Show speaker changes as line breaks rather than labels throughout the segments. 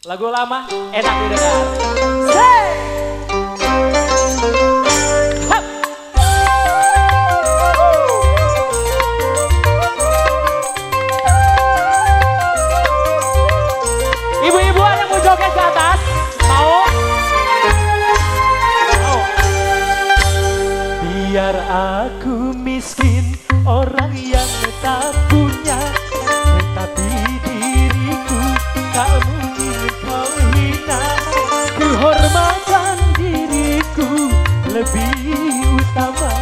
Lagu lama enak didengar. Ibu-ibu yang mau joget ke atas, mau? Mau. Biar aku miskin, orang yang tak punya, tetapi diriku tak mungkin kau hina. Kehormatan diriku lebih utama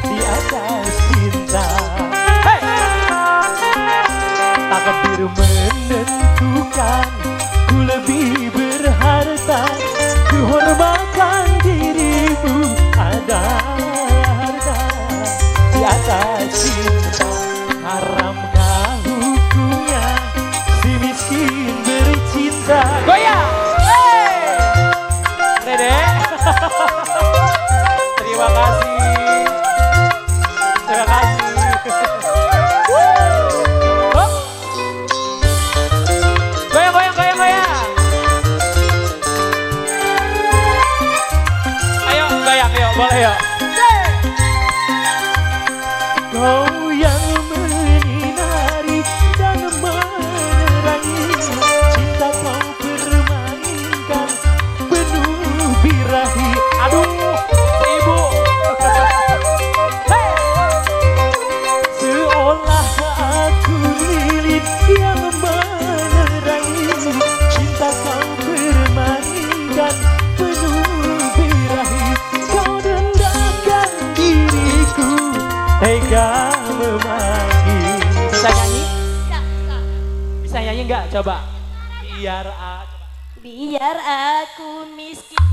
di atas cinta. Hey! Takdir menentukan ku lebih berharta. Kehormatan dirimu ada harta di atas cinta. Haramkah hukumnya si miskin bercinta? Goyang! Hey! Dede. Terima kasih. Terima kasih. Goyang, goyang, goyang, goyang. Ayo, goyang, yuk, boleh yuk. Kau yang menyinari dan menerangi, cinta kau permainkan penuh birahi. Aduh, ibu. Hey! Seolah aku lilin yang menerangi, cinta kau permainkan penuh birahi. Kau rendahkan diriku, tega memaki. Bisa nyanyi? Bisa nyanyi nggak? Coba. Biar aku miskin,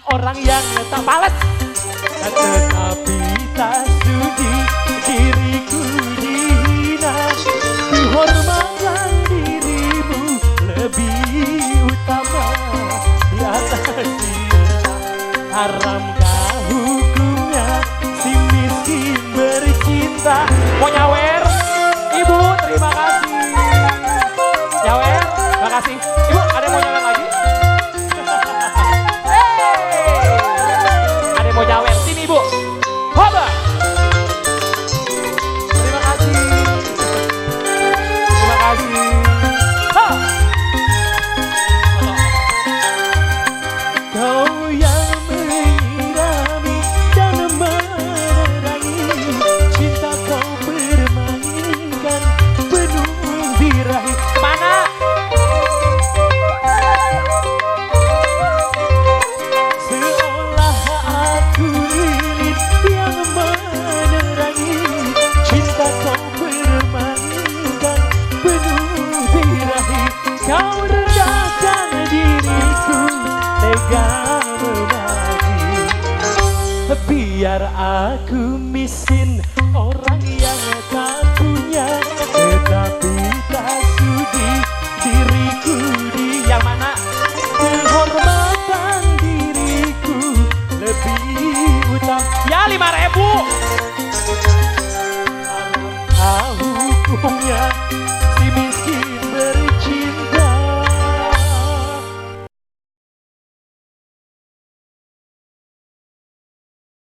orang yang tak balas, tetapi tak sudi diriku dihina. Kehormatan dirimu lebih utama di atas cinta. Haramkah hukumnya si miskin bercinta? Mau nyawer? Ibu, terima kasih. Nyawer, terima kasih. Ibu, ada yang mau nyawer lagi? Hey! Ada yang mau nyawer? Sini ibu. Hoba. Terima kasih. Terima kasih. Ha! Kau yang menyirami dan menerangi, cinta kau permainkan penuh birahi. Kemana? Seolah aku lilin yang menerangi, cinta kau permainkan penuh birahi. Kau rendahkan diriku, tega memaki. Biar aku miskin, orang yang tak punya, tetapi tak sudi diriku di yang mana? Kehormatan diriku lebih utama. Ya 5.000. Hukumnya